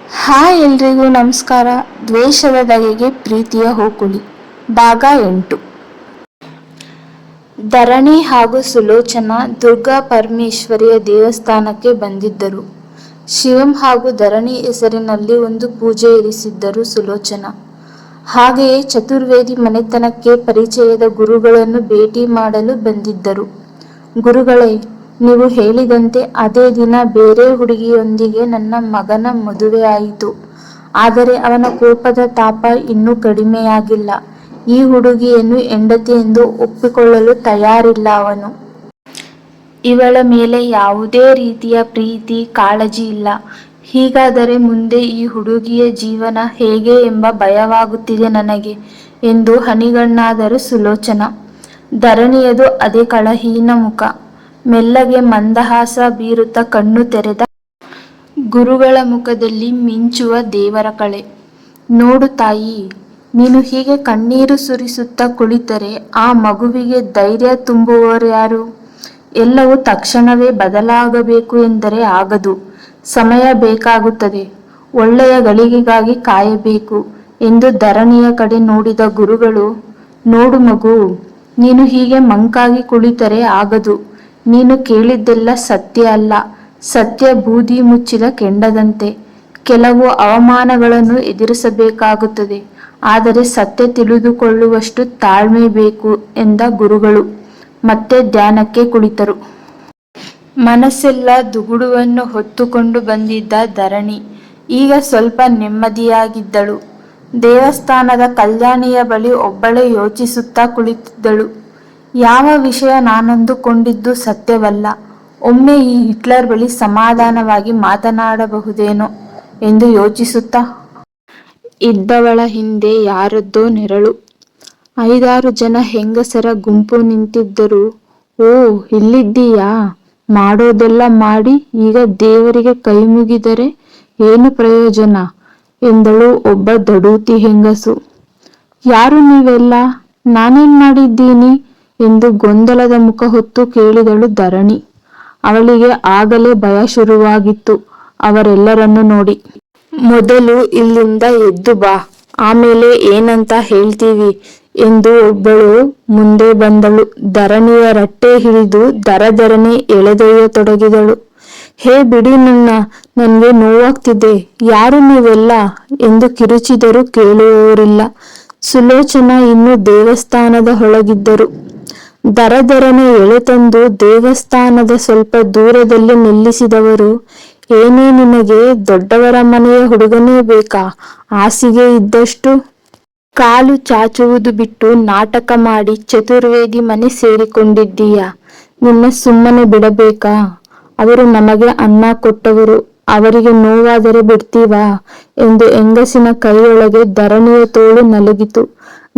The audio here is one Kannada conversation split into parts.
ಹಾಯ್ ಎಲ್ರಿಗೂ ನಮಸ್ಕಾರ. ದ್ವೇಷದ ಧಗೆಗೆ ಪ್ರೀತಿಯ ಹೋಕುಳಿ ಭಾಗ 8. ಧರಣಿ ಹಾಗೂ ಸುಲೋಚನಾ ದುರ್ಗಾ ಪರಮೇಶ್ವರಿಯ ದೇವಸ್ಥಾನಕ್ಕೆ ಬಂದಿದ್ದರು. ಶಿವಂ ಹಾಗೂ ಧರಣಿ ಹೆಸರಿನಲ್ಲಿ ಒಂದು ಪೂಜೆ ಇರಿಸಿದ್ದರು ಸುಲೋಚನಾ. ಹಾಗೆಯೇ ಚತುರ್ವೇದಿ ಮನೆತನಕ್ಕೆ ಪರಿಚಯದ ಗುರುಗಳನ್ನು ಭೇಟಿ ಮಾಡಲು ಬಂದಿದ್ದರು. ಗುರುಗಳೇ, ನೀವು ಹೇಳಿದಂತೆ ಅದೇ ದಿನ ಬೇರೆ ಹುಡುಗಿಯೊಂದಿಗೆ ನನ್ನ ಮಗನ ಮದುವೆ ಆಯಿತು. ಆದರೆ ಅವನ ಕೋಪದ ತಾಪ ಇನ್ನೂ ಕಡಿಮೆಯಾಗಿಲ್ಲ. ಈ ಹುಡುಗಿಯನ್ನು ಹೆಂಡತಿ ಎಂದು ಒಪ್ಪಿಕೊಳ್ಳಲು ತಯಾರಿಲ್ಲ ಅವನು. ಇವಳ ಮೇಲೆ ಯಾವುದೇ ರೀತಿಯ ಪ್ರೀತಿ ಕಾಳಜಿ ಇಲ್ಲ. ಹೀಗಾದರೆ ಮುಂದೆ ಈ ಹುಡುಗಿಯ ಜೀವನ ಹೇಗೆ ಎಂಬ ಭಯವಾಗುತ್ತಿದೆ ನನಗೆ ಎಂದು ಹನಿಗಣ್ಣಾದರು ಸುಲೋಚನಾ. ಧರಣಿಯದು ಅದೇ ಕಳಹೀನ ಮುಖ. ಮೆಲ್ಲಗೆ ಮಂದಹಾಸ ಬೀರುತ್ತಾ ಕಣ್ಣು ತೆರೆದ. ಗುರುಗಳ ಮುಖದಲ್ಲಿ ಮಿಂಚುವ ದೇವರ ಕಳೆ. ನೋಡು ತಾಯಿ, ನೀನು ಹೀಗೆ ಕಣ್ಣೀರು ಸುರಿಸುತ್ತಾ ಕುಳಿತರೆ ಆ ಮಗುವಿಗೆ ಧೈರ್ಯ ತುಂಬುವವರ್ಯಾರು? ಎಲ್ಲವೂ ತಕ್ಷಣವೇ ಬದಲಾಗಬೇಕು ಎಂದರೆ ಆಗದು. ಸಮಯ ಬೇಕಾಗುತ್ತದೆ. ಒಳ್ಳೆಯ ಗಳಿಗೆಗಾಗಿ ಕಾಯಬೇಕು ಎಂದು ಧರಣಿಯ ಕಡೆ ನೋಡಿದ ಗುರುಗಳು, ನೋಡು ಮಗು, ನೀನು ಹೀಗೆ ಮಂಕಾಗಿ ಕುಳಿತರೆ ಆಗದು. ನೀನು ಕೇಳಿದ್ದೆಲ್ಲ ಸತ್ಯ ಅಲ್ಲ. ಸತ್ಯ ಬೂದಿ ಮುಚ್ಚಿದ ಕೆಂಡದಂತೆ. ಕೆಲವು ಅವಮಾನಗಳನ್ನು ಎದುರಿಸಬೇಕಾಗುತ್ತದೆ. ಆದರೆ ಸತ್ಯ ತಿಳಿದುಕೊಳ್ಳುವಷ್ಟು ತಾಳ್ಮೆ ಬೇಕು ಎಂದ ಗುರುಗಳು ಮತ್ತೆ ಧ್ಯಾನಕ್ಕೆ ಕುಳಿತರು. ಮನಸ್ಸೆಲ್ಲ ದುಗುಡುವನ್ನು ಹೊತ್ತುಕೊಂಡು ಬಂದಿದ್ದ ಧರಣಿ ಈಗ ಸ್ವಲ್ಪ ನೆಮ್ಮದಿಯಾಗಿದ್ದಳು. ದೇವಸ್ಥಾನದ ಕಲ್ಯಾಣಿಯ ಬಳಿ ಒಬ್ಬಳೇ ಯೋಚಿಸುತ್ತಾ ಕುಳಿತಿದ್ದಳು. ಯಾವ ವಿಷಯ ನಾನಂದುಕೊಂಡಿದ್ದು ಸತ್ಯವಲ್ಲ. ಒಮ್ಮೆ ಈ ಹಿಟ್ಲರ್ ಬಳಿ ಸಮಾಧಾನವಾಗಿ ಮಾತನಾಡಬಹುದೇನೋ ಎಂದು ಯೋಚಿಸುತ್ತಾ ಇದ್ದವಳ ಹಿಂದೆ ಯಾರದ್ದೋ ನೆರಳು. 5-6 ಜನ ಹೆಂಗಸರ ಗುಂಪು ನಿಂತಿದ್ದರು. ಓ, ಇಲ್ಲಿದ್ದೀಯಾ? ಮಾಡೋದೆಲ್ಲ ಮಾಡಿ ಈಗ ದೇವರಿಗೆ ಕೈ ಮುಗಿದರೆ ಏನು ಪ್ರಯೋಜನ ಎಂದಳು ಒಬ್ಬ ದಡೂತಿ ಹೆಂಗಸು. ಯಾರು ನೀವೆಲ್ಲ? ನಾನೇನ್ ಮಾಡಿದ್ದೀನಿ ಎಂದು ಗೊಂದಲದ ಮುಖ ಹೊತ್ತು ಕೇಳಿದಳು ಧರಣಿ. ಅವಳಿಗೆ ಆಗಲೇ ಭಯ ಶುರುವಾಗಿತ್ತು ಅವರೆಲ್ಲರನ್ನು ನೋಡಿ. ಮೊದಲು ಇಲ್ಲಿಂದ ಎದ್ದು ಬಾ, ಆಮೇಲೆ ಏನಂತ ಹೇಳ್ತೀವಿ ಎಂದು ಒಬ್ಬಳು ಮುಂದೆ ಬಂದಳು. ಧರಣಿಯ ರಟ್ಟೆ ಹಿಡಿದು ದರದರನೆ ಎಳೆದೊಯ್ಯತೊಡಗಿದಳು. ಹೇ ಬಿಡಿ ನನ್ಗೆ ನೋವಾಗ್ತಿದೆ. ಯಾರು ನೀವೆಲ್ಲ ಎಂದು ಕಿರುಚಿದರೂ ಕೇಳುವವರಿಲ್ಲ. ಸುಲೋಚನಾ ಇನ್ನೂ ದೇವಸ್ಥಾನದ ಒಳಗಿದ್ದರು. ದರದರನೆ ಎಳೆತಂದು ದೇವಸ್ಥಾನದ ಸ್ವಲ್ಪ ದೂರದಲ್ಲಿ ನಿಲ್ಲಿಸಿದವರು, ಏನೇ ನಿನಗೆ ದೊಡ್ಡವರ ಮನೆಯ ಹುಡುಗನೇ ಬೇಕಾ? ಹಾಸಿಗೆ ಇದ್ದಷ್ಟು ಕಾಲು ಚಾಚುವುದು ಬಿಟ್ಟು ನಾಟಕ ಮಾಡಿ ಚತುರ್ವೇದಿ ಮನೆ ಸೇರಿಕೊಂಡಿದ್ದೀಯಾ? ನಿನ್ನ ಸುಮ್ಮನೆ ಬಿಡಬೇಕಾ? ಅವರು ನಮಗೆ ಅನ್ನ ಕೊಟ್ಟವರು, ಅವರಿಗೆ ನೋವಾದರೆ ಬಿಡ್ತೀವಾ ಎಂದು ಹೆಂಗಸಿನ ಕೈಯೊಳಗೆ ಧರಣಿಯ ತೋಳು ನಲುಗಿತು.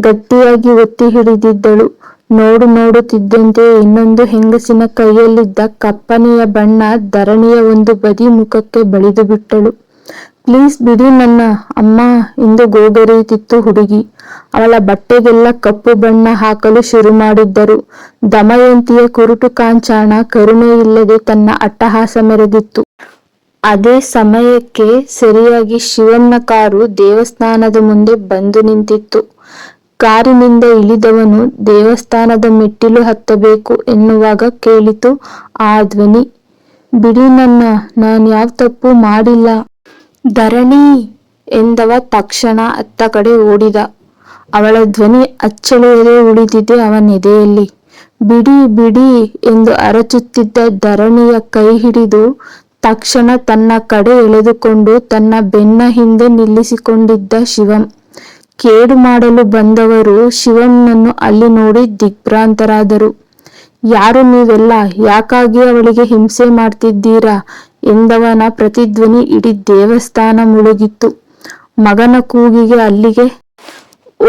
ಗಟ್ಟಿಯಾಗಿ ಒತ್ತಿ ಹಿಡಿದಿದ್ದಳು. ನೋಡುತ್ತಿದ್ದಂತೆ ಇನ್ನೊಂದು ಹೆಂಗಸಿನ ಕೈಯಲ್ಲಿದ್ದ ಕಪ್ಪನೆಯ ಬಣ್ಣ ಧರಣಿಯ ಒಂದು ಬದಿ ಮುಖಕ್ಕೆ ಬಳಿದು ಬಿಟ್ಟಳು. ಪ್ಲೀಸ್ ಬಿಡಿ ನನ್ನ ಅಮ್ಮ ಎಂದು ಗೋಗರೆಯುತ್ತಿತ್ತು ಹುಡುಗಿ. ಅವಳ ಬಟ್ಟೆಗೆಲ್ಲ ಕಪ್ಪು ಬಣ್ಣ ಹಾಕಲು ಶುರು ಮಾಡಿದ್ದರು. ದಮಯಂತಿಯ ಕುರುಟು ಕಾಂಚಾಣ ಕರುಣೆ ಇಲ್ಲದೆ ತನ್ನ ಅಟ್ಟಹಾಸ ಮೆರೆದಿತ್ತು. ಅದೇ ಸಮಯಕ್ಕೆ ಸರಿಯಾಗಿ ಶಿವಮ್ನ ಕಾರು ದೇವಸ್ಥಾನದ ಮುಂದೆ ಬಂದು ನಿಂತಿತ್ತು. ಕಾರಿನಿಂದ ಇಳಿದವನು ದೇವಸ್ಥಾನದ ಮೆಟ್ಟಿಲು ಹತ್ತಬೇಕು ಎನ್ನುವಾಗ ಕೇಳಿತು ಆ ಧ್ವನಿ. ಬಿಡಿ ನಾನ್ಯಾವ ತಪ್ಪು ಮಾಡಿಲ್ಲ. ಧರಣಿ ಎಂದವ ತಕ್ಷಣ ಅತ್ತ ಕಡೆ ಓಡಿದ. ಅವಳ ಧ್ವನಿ ಅಚ್ಚಳಿಯದೆ ಉಳಿದಿದೆ ಅವನೆದೆಯಲ್ಲಿ. ಬಿಡಿ ಬಿಡಿ ಎಂದು ಅರಚುತ್ತಿದ್ದ ಧರಣಿಯ ಕೈ ಹಿಡಿದು ತಕ್ಷಣ ತನ್ನ ಕಡೆ ಎಳೆದುಕೊಂಡು ತನ್ನ ಬೆನ್ನ ಹಿಂದೆ ನಿಲ್ಲಿಸಿಕೊಂಡಿದ್ದ ಶಿವಂ. ಕೇಡು ಮಾಡಲು ಬಂದವರು ಶಿವಂನನ್ನು ಅಲ್ಲಿ ನೋಡಿ ದಿಗ್ಭ್ರಾಂತರಾದರು. ಯಾರು ನೀವೆಲ್ಲ? ಯಾಕಾಗಿ ಅವಳಿಗೆ ಹಿಂಸೆ ಮಾಡ್ತಿದ್ದೀರಾ ಎಂದವನ ಪ್ರತಿಧ್ವನಿ ಇಡೀ ದೇವಸ್ಥಾನ ಮುಳುಗಿತ್ತು. ಮಗನ ಕೂಗಿಗೆ ಅಲ್ಲಿಗೆ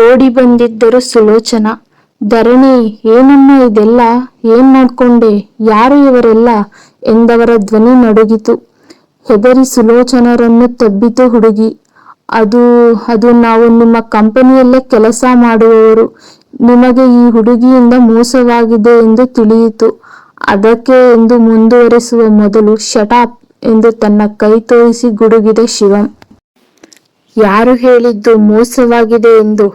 ಓಡಿ ಬಂದಿದ್ದರು ಸುಲೋಚನಾ. ಧರಣಿ, ಏನಮ್ಮ ಇದೆಲ್ಲ? ಏನ್ ಮಾಡ್ಕೊಂಡೆ? ಯಾರು ಇವರೆಲ್ಲ ಎಂದವರ ಧ್ವನಿ ನಡುಗಿತು. ಹೆದರಿ ಸುಲೋಚನರನ್ನು ತಬ್ಬಿತು ಹುಡುಗಿ. ಅದು ನಾವು ನಿಮ್ಮ ಕಂಪನಿಯಲ್ಲೇ ಕೆಲಸ ಮಾಡುವವರು. ನಿಮಗೆ ಈ ಹುಡುಗಿಯಿಂದ ಮೋಸವಾಗಿದೆ ಎಂದು ತಿಳಿಯಿತು. ಅದಕ್ಕೆ ಎಂದು ಮುಂದುವರೆಸುವ ಮೊದಲು ಶಟ್ ಅಪ್ ಎಂದು ತನ್ನ ಕೈ ತೋರಿಸಿ ಗುಡುಗಿದ ಶಿವಂ. ಯಾರು ಹೇಳಿದ್ದು ಮೋಸವಾಗಿದೆ ಎಂದು?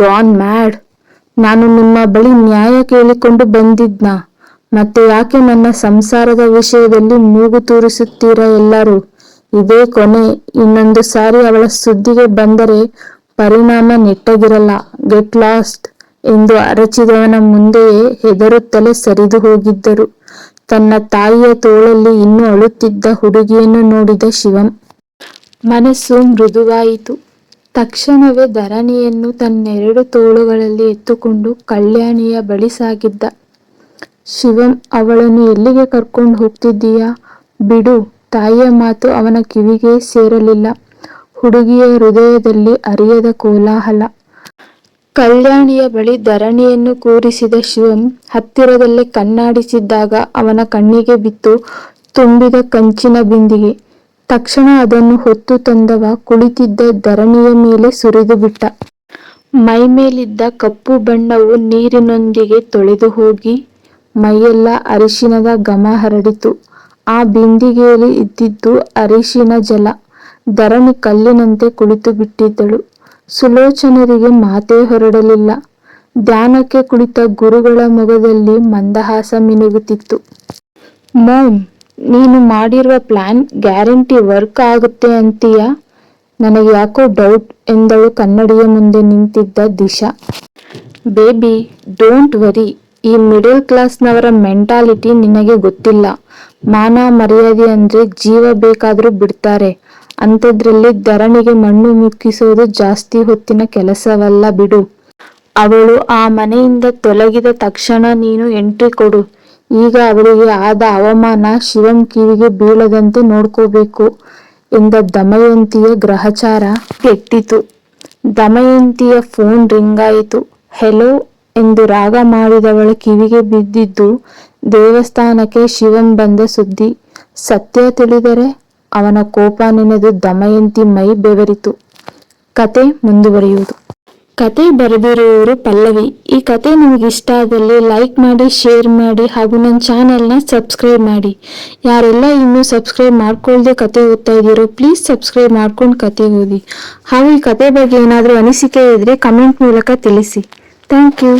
Gone mad. ನಾನು ನಿಮ್ಮ ಬಳಿ ನ್ಯಾಯ ಕೇಳಿಕೊಂಡು ಬಂದಿದ್ನ. ಮತ್ತೆ ಯಾಕೆ ನನ್ನ ಸಂಸಾರದ ವಿಷಯದಲ್ಲಿ ಮೂಗು ತೂರಿಸುತ್ತೀರಾ ಎಲ್ಲರೂ? ಇದೇ ಕೊನೆ. ಇನ್ನೊಂದು ಸಾರಿ ಅವಳ ಸುದ್ದಿಗೆ ಬಂದರೆ ಪರಿಣಾಮ ನೆಟ್ಟಗಿರಲ್ಲ. ಗೆಟ್ ಲಾಸ್ಟ್ ಎಂದು ಅರಚಿದವನ ಮುಂದೆಯೇ ಹೆದರುತ್ತಲೇ ಸರಿದು ಹೋಗಿದ್ದರು. ತನ್ನ ತಾಯಿಯ ತೋಳಲ್ಲಿ ಇನ್ನೂ ಅಳುತ್ತಿದ್ದ ಹುಡುಗಿಯನ್ನು ನೋಡಿದ ಶಿವಂ ಮನಸ್ಸು ಮೃದುವಾಯಿತು. ತಕ್ಷಣವೇ ಧರಣಿಯನ್ನು ತನ್ನೆರಡು ತೋಳುಗಳಲ್ಲಿ ಎತ್ತುಕೊಂಡು ಕಲ್ಯಾಣಿಯ ಬಳಿ ಸಾಗಿದ್ದ. ಶಿವಂ, ಅವಳನ್ನು ಎಲ್ಲಿಗೆ ಕರ್ಕೊಂಡು ಹೋಗ್ತಿದ್ದೀಯಾ? ಬಿಡು. ತಾಯಿಯ ಮಾತು ಅವನ ಕಿವಿಗೆ ಸೇರಲಿಲ್ಲ. ಹುಡುಗಿಯ ಹೃದಯದಲ್ಲಿ ಅರಿಯದ ಕೋಲಾಹಲ. ಕಲ್ಯಾಣಿಯ ಬಳಿ ಧರಣಿಯನ್ನು ಕೂರಿಸಿದ ಶಿವಂ ಹತ್ತಿರದಲ್ಲೇ ಕಣ್ಣಾಡಿಸಿದ್ದಾಗ ಅವನ ಕಣ್ಣಿಗೆ ಬಿತ್ತು ತುಂಬಿದ ಕಂಚಿನ ಬಿಂದಿಗೆ. ತಕ್ಷಣ ಅದನ್ನು ಹೊತ್ತು ತಂದವ ಕುಳಿತಿದ್ದ ಧರಣಿಯ ಮೇಲೆ ಸುರಿದು ಬಿಟ್ಟ. ಮೈಮೇಲಿದ್ದ ಕಪ್ಪು ಬಣ್ಣವು ನೀರಿನೊಂದಿಗೆ ತೊಳೆದು ಹೋಗಿ ಮೈಯೆಲ್ಲ ಅರಿಶಿನದ ಘಮ ಹರಡಿತು. ಆ ಬಿಂದಿಗೆಯಲ್ಲಿ ಇದ್ದಿದ್ದು ಅರಿಶಿನ ಜಲ. ಧರಣಿ ಕಲ್ಲಿನಂತೆ ಕುಳಿತು ಬಿಟ್ಟಿದ್ದಳು. ಸುಲೋಚನರಿಗೆ ಮಾತೇ ಹೊರಡಲಿಲ್ಲ. ಧ್ಯಾನಕ್ಕೆ ಕುಳಿತ ಗುರುಗಳ ಮೊಗದಲ್ಲಿ ಮಂದಹಾಸ ಮಿನುಗುತ್ತಿತ್ತು. ಮಾಮ್, ನೀನು ಮಾಡಿರುವ ಪ್ಲಾನ್ ಗ್ಯಾರಂಟಿ ವರ್ಕ್ ಆಗುತ್ತೆ ಅಂತೀಯಾ? ನನಗೆ ಯಾಕೋ ಡೌಟ್ ಎಂದಳು ಕನ್ನಡಿಯ ಮುಂದೆ ನಿಂತಿದ್ದ ದಿಶಾ. Baby, don't worry. ಈ ಮಿಡಲ್ ಕ್ಲಾಸ್ನವರ ಮೆಂಟಾಲಿಟಿ ನಿನಗೆ ಗೊತ್ತಿಲ್ಲ. ಮಾನ ಮರ್ಯಾದೆ ಅಂದ್ರೆ ಜೀವ ಬೇಕಾದ್ರೂ ಬಿಡ್ತಾರೆ. ಅಂಥದ್ರಲ್ಲಿ ಧರಣಿಗೆ ಮಣ್ಣು ಮುಕ್ಕಿಸೋದು ಜಾಸ್ತಿ ಹೊತ್ತಿನ ಕೆಲಸವಲ್ಲ ಬಿಡು. ಅವಳು ಆ ಮನೆಯಿಂದ ತೊಲಗಿದ ತಕ್ಷಣ ನೀನು ಎಂಟ್ರಿ ಕೊಡು. ಈಗ ಅವಳಿಗೆ ಆದ ಅವಮಾನ ಶಿವಂ ಕಿವಿಗೆ ಬೀಳದಂತೆ ನೋಡ್ಕೋಬೇಕು ಎಂದ ದಮಯಂತಿಯ ಗ್ರಹಚಾರ ಕೆಟ್ಟಿತು. ದಮಯಂತಿಯ ಫೋನ್ ರಿಂಗಾಯಿತು. ಹೆಲೋ ಎಂದು ರಾಗ ಮಾಡಿದವಳ ಕಿವಿಗೆ ಬಿದ್ದಿದ್ದು ದೇವಸ್ಥಾನಕ್ಕೆ ಶಿವಂ ಬಂದ ಸುದ್ದಿ. ಸತ್ಯ ತಿಳಿದರೆ ಅವನ ಕೋಪ ನೆನೆದು ದಮಯಂತಿ ಮೈ ಬೆವರಿತು. ಕತೆ ಮುಂದುವರಿಯುವುದು. ಕತೆ ಬರೆದಿರುವವರು ಪಲ್ಲವಿ. ಈ ಕತೆ ನಿಮಗೆ ಇಷ್ಟ ಆದಲ್ಲಿ ಲೈಕ್ ಮಾಡಿ, ಶೇರ್ ಮಾಡಿ ಹಾಗೂ ನನ್ನ ಚಾನೆಲ್ನ ಸಬ್ಸ್ಕ್ರೈಬ್ ಮಾಡಿ. ಯಾರೆಲ್ಲ ಇನ್ನೂ ಸಬ್ಸ್ಕ್ರೈಬ್ ಮಾಡ್ಕೊಳ್ದೆ ಕತೆ ಓದ್ತಾ ಇದ್ದೀರೋ ಪ್ಲೀಸ್ ಸಬ್ಸ್ಕ್ರೈಬ್ ಮಾಡ್ಕೊಂಡು ಕತೆ ಓದಿ. ಹಾಗೂ ಈ ಕತೆ ಬಗ್ಗೆ ಏನಾದರೂ ಅನಿಸಿಕೆ ಇದ್ರೆ ಕಮೆಂಟ್ ಮೂಲಕ ತಿಳಿಸಿ. Thank you.